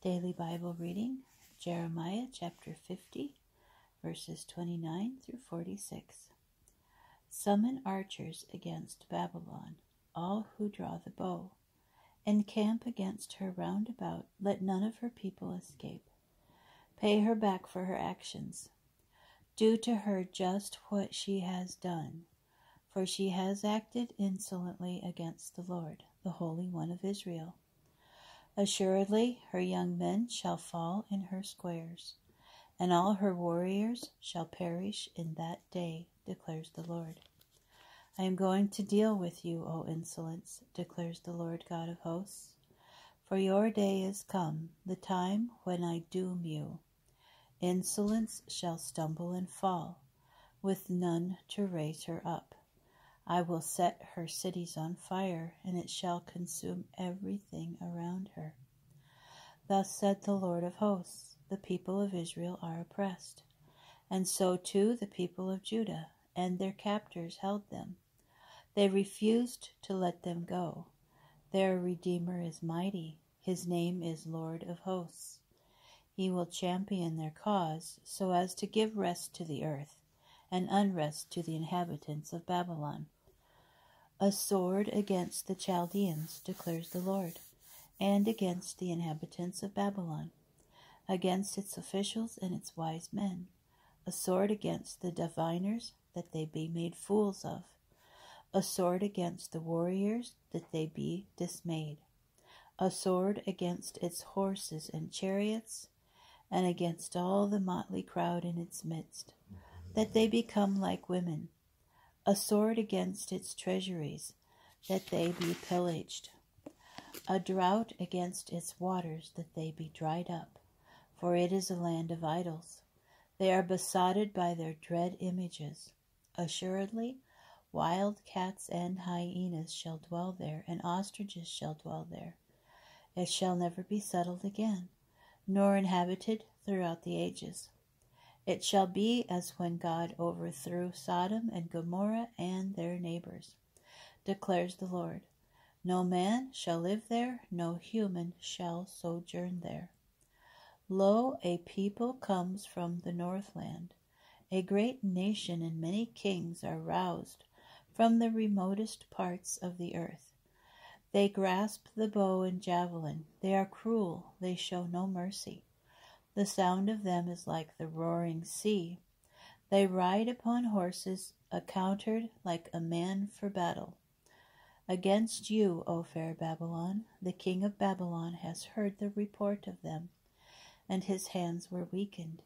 Daily Bible reading, Jeremiah chapter 50, verses 29 through 46. Summon archers against Babylon, all who draw the bow. Encamp against her round about, let none of her people escape. Pay her back for her actions. Do to her just what she has done, for she has acted insolently against the Lord, the Holy One of Israel. Assuredly her young men shall fall in her squares, and all her warriors shall perish in that day, declares the Lord. I am going to deal with you, O insolence, declares the Lord God of hosts. For your day is come, the time when I doom you. Insolence shall stumble and fall, with none to raise her up. I will set her cities on fire, and it shall consume everything around her. Thus said the Lord of hosts, the people of Israel are oppressed, and so too the people of Judah, and their captors held them. They refused to let them go. Their Redeemer is mighty, his name is Lord of hosts. He will champion their cause, so as to give rest to the earth, and unrest to the inhabitants of Babylon. A sword against the Chaldeans, declares the Lord, and against the inhabitants of Babylon, against its officials and its wise men, a sword against the diviners, that they be made fools of, a sword against the warriors, that they be dismayed, a sword against its horses and chariots, and against all the motley crowd in its midst, that they become like women, a sword against its treasuries, that they be pillaged, a drought against its waters, that they be dried up, for it is a land of idols. They are besotted by their dread images. Assuredly, wild cats and hyenas shall dwell there, and ostriches shall dwell there. It shall never be settled again, nor inhabited throughout the ages. It shall be as when God overthrew Sodom and Gomorrah and their neighbors, declares the Lord. No man shall live there, no human shall sojourn there. Lo, a people comes from the northland. A great nation and many kings are roused from the remotest parts of the earth. They grasp the bow and javelin. They are cruel, they show no mercy. The sound of them is like the roaring sea. They ride upon horses, accoutred like a man for battle. Against you, O fair Babylon, the king of Babylon has heard the report of them, and his hands were weakened.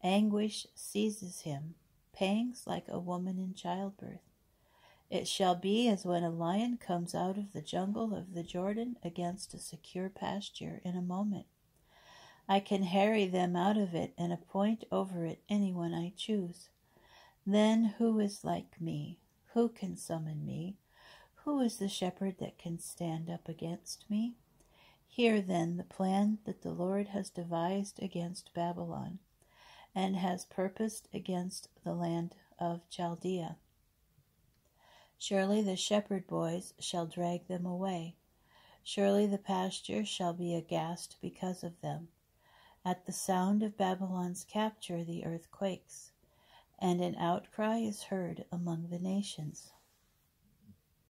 Anguish seizes him, pangs like a woman in childbirth. It shall be as when a lion comes out of the jungle of the Jordan against a secure pasture in a moment. I can harry them out of it and appoint over it anyone I choose. Then who is like me? Who can summon me? Who is the shepherd that can stand up against me? Hear then the plan that the Lord has devised against Babylon, and has purposed against the land of Chaldea. Surely the shepherd boys shall drag them away. Surely the pasture shall be aghast because of them. At the sound of Babylon's capture the earth quakes, and an outcry is heard among the nations.